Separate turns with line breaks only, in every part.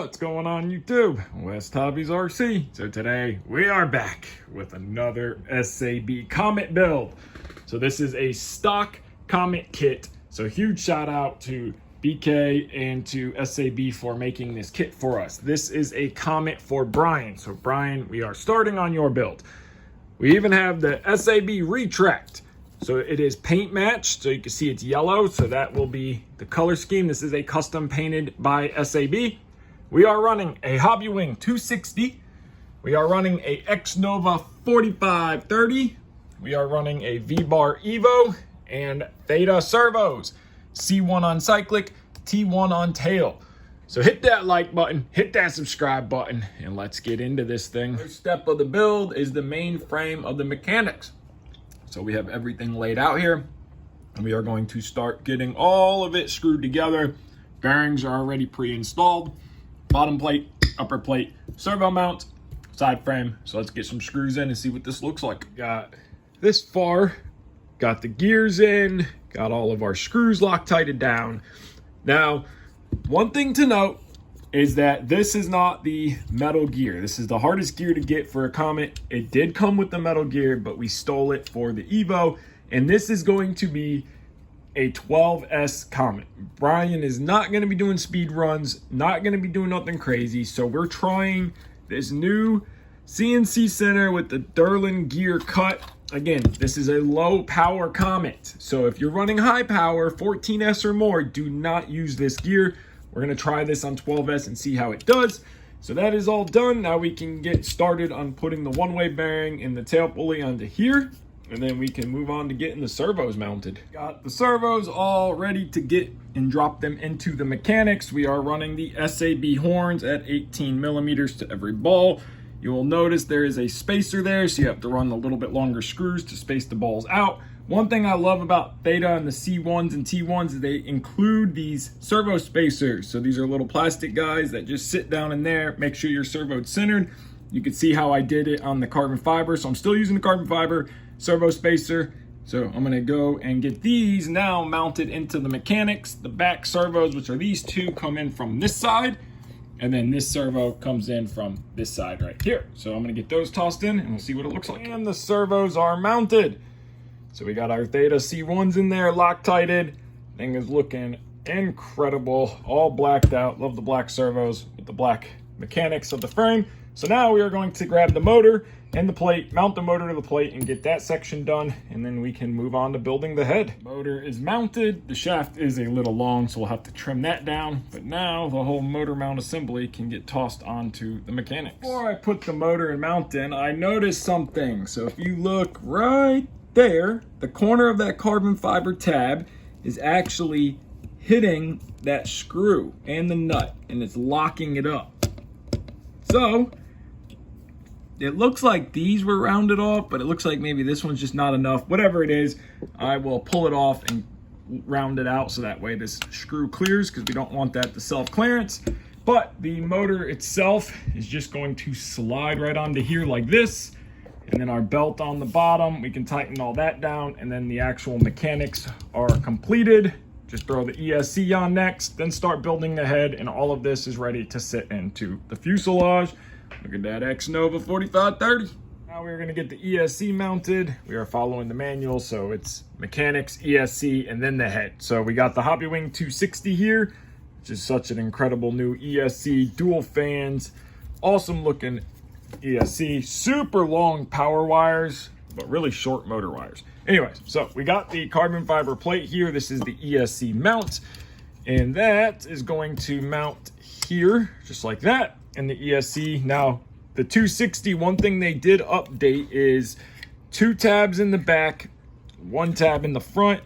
What's going on YouTube? WestHobbiesRC. So today we are back with another SAB Comet build. So this is a stock Comet kit. So huge shout out to BK and to SAB for making this kit for us. This is a Comet for Brian. So Brian, we are starting on your build. We even have the SAB retract. So it is paint matched, so you can see it's yellow, so that will be the color scheme. This is a custom painted by SAB. We are running a Hobbywing 260. We are running a X-Nova 4530. We are running a V-Bar Evo and Theta servos. C1 on cyclic, T1 on tail. So hit that like button, hit that subscribe button, and let's get into this thing. First step of the build is the main frame of the mechanics. So we have everything laid out here, and we are going to start getting all of it screwed together. Bearings are already pre-installed. Bottom plate, upper plate, servo mount, side frame. So let's get some screws in and see what this looks like. Got this far, got the gears in, got all of our screws Loctited down. Now, one thing to note is that this is not the metal gear. This is the hardest gear to get for a Comet. It did come with the metal gear, but we stole it for the Evo. And this is going to be a 12S Comet. Brian is not going to be doing speed runs, not going to be doing nothing crazy. So we're trying this new CNC center with the Durlin gear cut. Again, this is a low power Comet. So if you're running high power, 14S or more, do not use this gear. We're going to try this on 12S and see how it does. So that is all done. Now we can get started on putting the one-way bearing and the tail pulley onto here. And then we can move on to getting the servos mounted. Got the servos all ready to get and drop them into the mechanics. We are running the SAB horns at 18 millimeters to every ball. You will notice there is a spacer there, so you have to run a little bit longer screws to space the balls out. One thing I love about Theta and the C1s and T1s is they include these servo spacers. So these are little plastic guys that just sit down in there, make sure your servo's centered. You can see how I did it on the carbon fiber. So I'm still using the carbon fiber servo spacer. So I'm gonna go and get these now mounted into the mechanics. The back servos, which are these two, come in from this side. And then this servo comes in from this side right here. So I'm gonna get those tossed in and we'll see what it looks like. And the servos are mounted. So we got our Theta C1s in there, Loctited. Thing is looking incredible, all blacked out. Love the black servos with the black mechanics of the frame. So now we are going to grab the motor and the plate, mount the motor to the plate and get that section done. And then we can move on to building the head. Motor is mounted. The shaft is a little long, so we'll have to trim that down. But now the whole motor mount assembly can get tossed onto the mechanics. Before I put the motor and mount in, I noticed something. So if you look right there, the corner of that carbon fiber tab is actually hitting that screw and the nut, and it's locking it up. So it looks like these were rounded off, but it looks like maybe this one's just not enough. Whatever it is, I will pull it off and round it out so that way this screw clears, because we don't want that to self-clearance. But the motor itself is just going to slide right onto here like this. And then our belt on the bottom, we can tighten all that down, and then the actual mechanics are completed. Just throw the ESC on next, then start building the head, and all of this is ready to sit into the fuselage. Look at that X-Nova 4530. Now we're gonna get the ESC mounted. We are following the manual, so it's mechanics, ESC, and then the head. So we got the Hobbywing 260 here, which is such an incredible new ESC, dual fans, awesome looking ESC, super long power wires, but really short motor wires. Anyways, so we got the carbon fiber plate here. This is the ESC mount, and that is going to mount here, just like that. And the ESC, now the 260, one thing they did update is 2 tabs in the back, 1 tab in the front.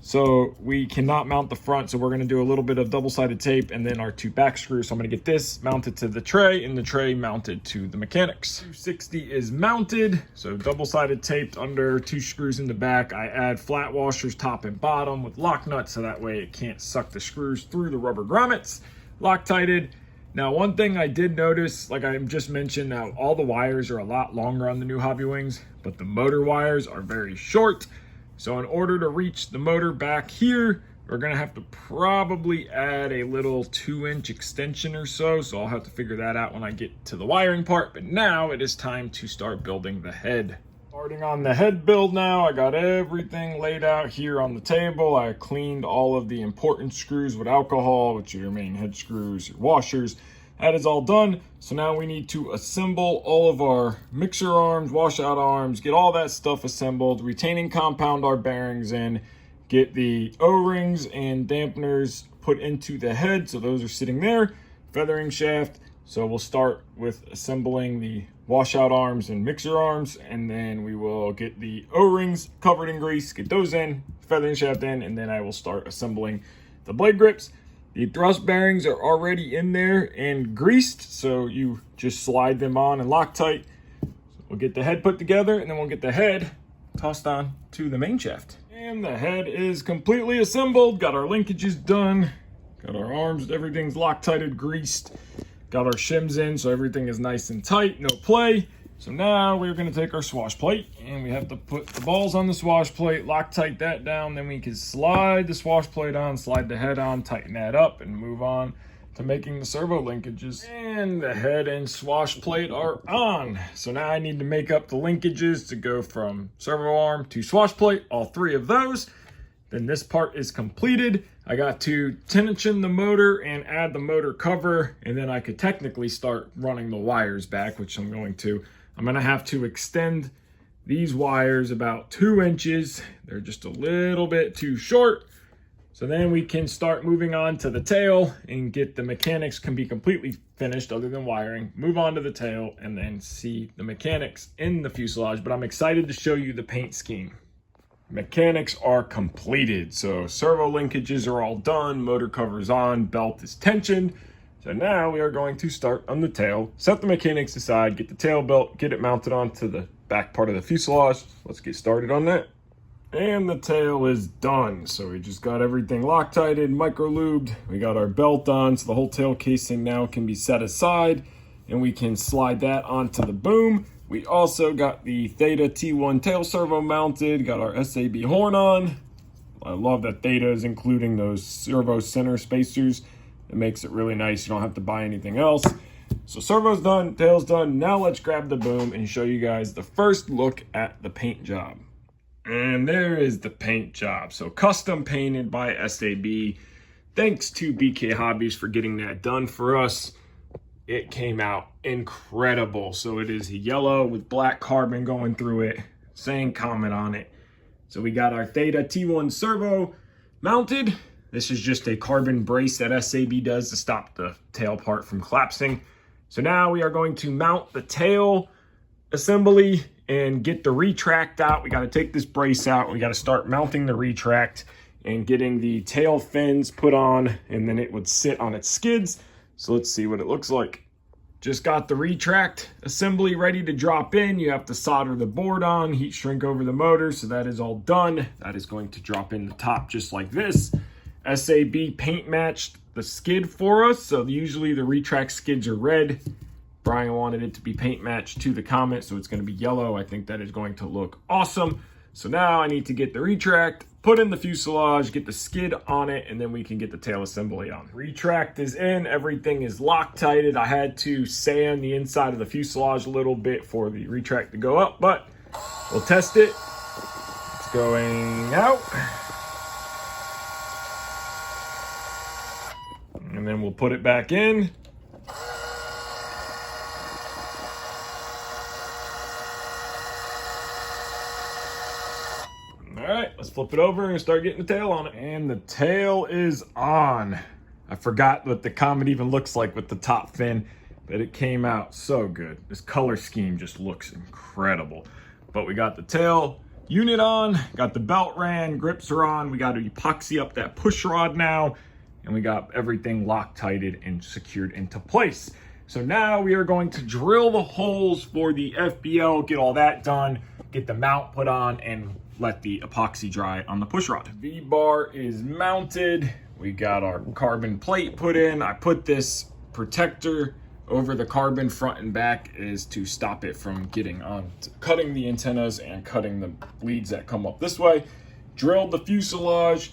So we cannot mount the front, so we're gonna do a little bit of double-sided tape and then our 2 back screws. So I'm gonna get this mounted to the tray and the tray mounted to the mechanics. 260 is mounted, so double-sided taped under 2 screws in the back. I add flat washers top and bottom with lock nuts, so that way it can't suck the screws through the rubber grommets. Loctited. Now, one thing I did notice, like I just mentioned, now all the wires are a lot longer on the new Hobbywings, but the motor wires are very short. So in order to reach the motor back here, We're gonna have to probably add a little 2-inch extension or so I'll have to figure that out when I get to the wiring part. But now it is time to start building the head. Starting on the head build now, I got everything laid out here on the table. I cleaned all of the important screws with alcohol, which are your main head screws, your washers. That is all done. So now we need to assemble all of our mixer arms, washout arms, get all that stuff assembled, retaining compound our bearings in, get the O-rings and dampeners put into the head. So those are sitting there, feathering shaft. So we'll start with assembling the washout arms and mixer arms, and then we will get the O-rings covered in grease, get those in, feathering shaft in, and then I will start assembling the blade grips. The thrust bearings are already in there and greased, so you just slide them on and Loctite. So we'll get the head put together, and then we'll get the head tossed on to the main shaft. And the head is completely assembled. Got our linkages done, got our arms, everything's Loctited, greased. Got our shims in, so everything is nice and tight, no play. So now we're gonna take our swash plate, and we have to put the balls on the swash plate, Loctite that down, then we can slide the swash plate on, slide the head on, tighten that up, and move on to making the servo linkages. And the head and swash plate are on. So now I need to make up the linkages to go from servo arm to swash plate, all 3 of those. Then this part is completed. I got to tension the motor and add the motor cover, and then I could technically start running the wires back, which I'm going to. I'm gonna have to extend these wires about 2 inches. They're just a little bit too short. So then we can start moving on to the tail and get the mechanics can be completely finished other than wiring. Move on to the tail and then see the mechanics in the fuselage. But I'm excited to show you the paint scheme. Mechanics are completed. So servo linkages are all done, motor cover's on, belt is tensioned. So now we are going to start on the tail, set the mechanics aside, get the tail belt, get it mounted onto the back part of the fuselage. Let's get started on that. And the tail is done. So we just got everything Loctited, micro lubed. We got our belt on, so the whole tail casing now can be set aside, and we can slide that onto the boom. We also got the Theta T1 tail servo mounted, got our SAB horn on. I love that Theta is including those servo center spacers. It makes it really nice. You don't have to buy anything else. So servo's done, tail's done. Now let's grab the boom and show you guys the first look at the paint job. And there is the paint job. So custom painted by SAB. Thanks to BK Hobbies for getting that done for us. It came out incredible. So it is yellow with black carbon going through it, saying Comet on it. So we got our Theta T1 servo mounted. This is just a carbon brace that SAB does to stop the tail part from collapsing. So now we are going to mount the tail assembly and get the retract out. We got to take this brace out. We got to start mounting the retract and getting the tail fins put on, and then it would sit on its skids. So let's see what it looks like. Just got the retract assembly ready to drop in. You have to solder the board on, heat shrink over the motor. So that is all done. That is going to drop in the top just like this. SAB paint matched the skid for us. So usually the retract skids are red. Brian wanted it to be paint matched to the Comet, so it's going to be yellow. I think that is going to look awesome. So now I need to get the retract, put in the fuselage, get the skid on it, and then we can get the tail assembly on. Retract is in, everything is Loctited. I had to sand the inside of the fuselage a little bit for the retract to go up, but we'll test it. It's going out. And then we'll put it back in. All right, let's flip it over and start getting the tail on it. And the tail is on. I forgot what the Comet even looks like with the top fin, but it came out so good. This color scheme just looks incredible. But we got the tail unit on, got the belt ran, grips are on. We got to epoxy up that push rod now, and we got everything Loctited and secured into place. So now we are going to drill the holes for the FBO, get all that done, get the mount put on, and let the epoxy dry on the push rod. V-bar is mounted. We got our carbon plate put in. I put this protector over the carbon front and back is to stop it from getting on, cutting the antennas and cutting the leads that come up this way. Drilled the fuselage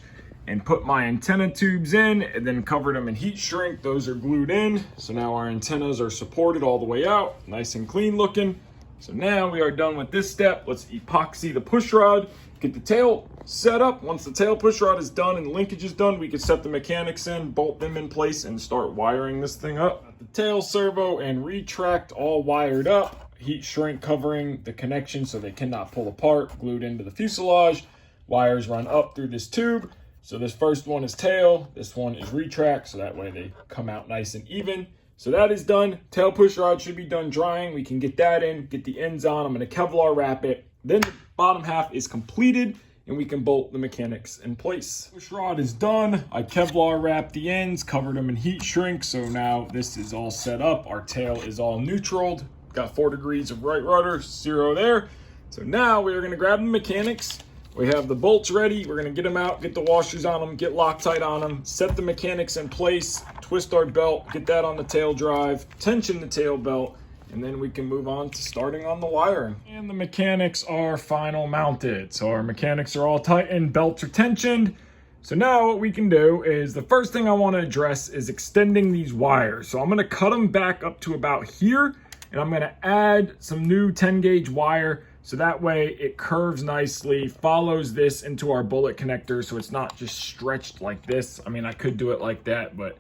and put my antenna tubes in and then covered them in heat shrink. Those are glued in. So now our antennas are supported all the way out, nice and clean looking. So now we are done with this step. Let's epoxy the push rod, get the tail set up. Once the tail push rod is done and the linkage is done, we can set the mechanics in, bolt them in place, and start wiring this thing up. Got the tail servo and retract all wired up. Heat shrink covering the connection so they cannot pull apart, glued into the fuselage. Wires run up through this tube. So this first one is tail, this one is retract, so that way they come out nice and even. So that is done. Tail push rod should be done drying. We can get that in, get the ends on. I'm going to Kevlar wrap it. Then the bottom half is completed and we can bolt the mechanics in place. Push rod is done. I Kevlar wrapped the ends, covered them in heat shrink. So now this is all set up. Our tail is all neutraled. Got 4 degrees of right rudder, 0 there. So now we are going to grab the mechanics. We have the bolts ready. We're going to get them out, get the washers on them, get Loctite on them, set the mechanics in place, twist our belt, get that on the tail drive, tension the tail belt, and then we can move on to starting on the wiring. And the mechanics are final mounted. So our mechanics are all tightened, belts are tensioned. So now what we can do is, the first thing I want to address is extending these wires. So I'm going to cut them back up to about here, and I'm going to add some new 10 gauge wire. So that way it curves nicely, follows this into our bullet connector so it's not just stretched like this. I mean, I could do it like that, but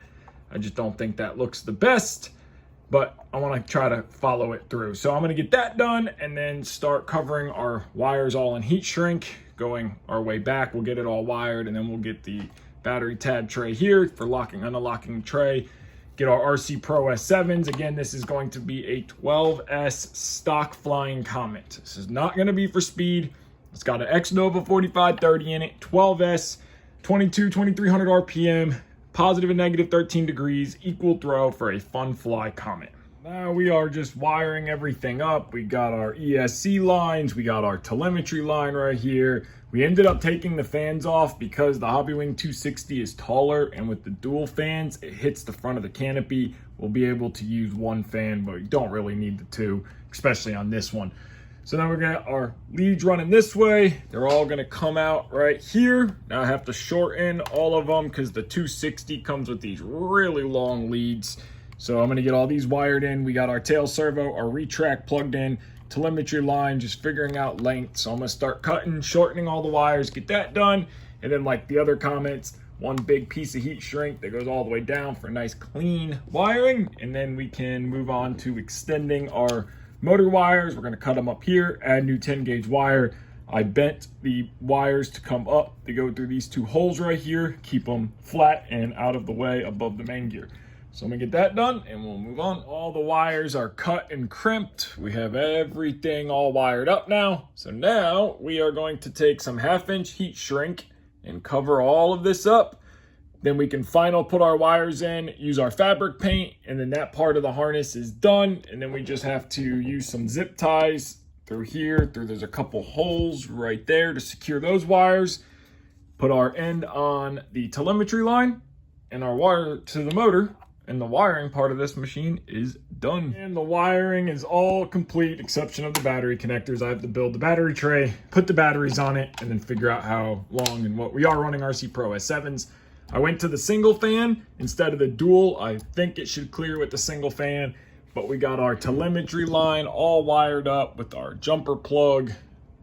I just don't think that looks the best. But I want to try to follow it through. So I'm going to get that done and then start covering our wires all in heat shrink, going our way back. We'll get it all wired and then we'll get the battery tab tray here for locking, unlocking tray. Get our RC Pro S7s. Again, this is going to be a 12S stock flying Comet. This is not going to be for speed. It's got an X-Nova 4530 in it, 12S, 2300 RPM, positive and negative 13 degrees, equal throw for a fun fly Comet. Now we are just wiring everything up. We got our ESC lines. We got our telemetry line right here. We ended up taking the fans off because the Hobbywing 260 is taller, and with the dual fans, it hits the front of the canopy. We'll be able to use one fan, but we don't really need the two, especially on this one. So now we're gonna get our leads running this way. They're all gonna come out right here. Now I have to shorten all of them because the 260 comes with these really long leads. So I'm gonna get all these wired in. We got our tail servo, our retract plugged in, telemetry line, just figuring out length. So I'm gonna start cutting, shortening all the wires, get that done. And then like the other Comets, one big piece of heat shrink that goes all the way down for nice clean wiring. And then we can move on to extending our motor wires. We're gonna cut them up here, add new 10 gauge wire. I bent the wires to come up. They go through these 2 holes right here, keep them flat and out of the way above the main gear. So I'm gonna get that done and we'll move on. All the wires are cut and crimped. We have everything all wired up now. So now we are going to take some 1/2-inch heat shrink and cover all of this up. Then we can final put our wires in, use our fabric paint, and then that part of the harness is done. And then we just have to use some zip ties through here, there's a couple holes right there to secure those wires. Put our end on the telemetry line and our wire to the motor. And the wiring part of this machine is done. And the wiring is all complete, exception of the battery connectors. I have to build the battery tray, put the batteries on it, and then figure out how long and what. We are running RC Pro S7s. I went to the single fan instead of the dual. I think it should clear with the single fan, but we got our telemetry line all wired up with our jumper plug,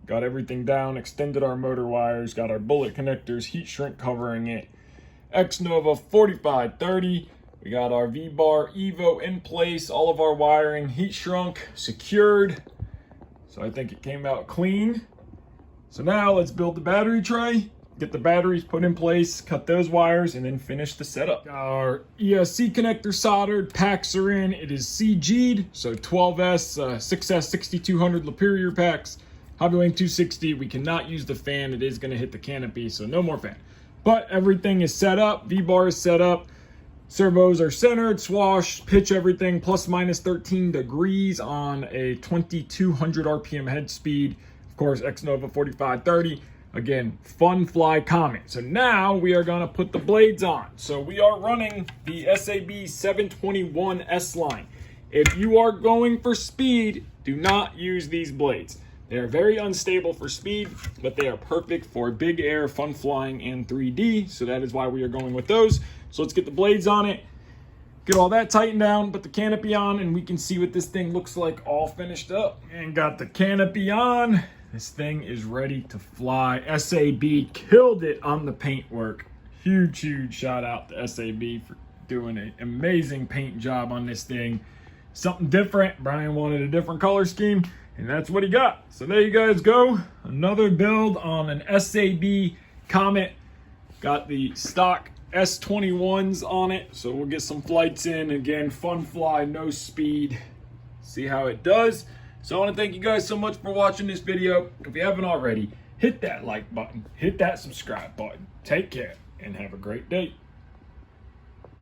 got everything down, extended our motor wires, got our bullet connectors, heat shrink covering it, X-Nova 4530. We got our V-bar Evo in place, all of our wiring heat shrunk, secured. So I think it came out clean. So now let's build the battery tray, get the batteries put in place, cut those wires, and then finish the setup. Our ESC connector soldered, packs are in. It is CG'd, so 12S, 6S 6200 Lapierre packs. Hobbywing 260, we cannot use the fan. It is gonna hit the canopy, so no more fan. But everything is set up, V-bar is set up. Servos are centered, swashed, pitch everything, plus minus 13 degrees on a 2200 RPM head speed. Of course, X-Nova 4530. Again, fun fly Comet. So now we are gonna put the blades on. So we are running the SAB 721 S line. If you are going for speed, do not use these blades. They are very unstable for speed, but they are perfect for big air, fun flying, and 3D. So that is why we are going with those. So let's get the blades on it, get all that tightened down, put the canopy on, and we can see what this thing looks like all finished up. And got the canopy on. This thing is ready to fly. SAB killed it on the paint work. Huge, huge shout out to SAB for doing an amazing paint job on this thing. Something different. Brian wanted a different color scheme, and that's what he got. So there you guys go. Another build on an SAB Comet. Got the stock S21s on it, so we'll get some flights in. Again, fun fly, no speed. See how it does. So I want to thank you guys so much for watching this video. If you haven't already, hit that like button, hit that subscribe button. Take care and have a great day.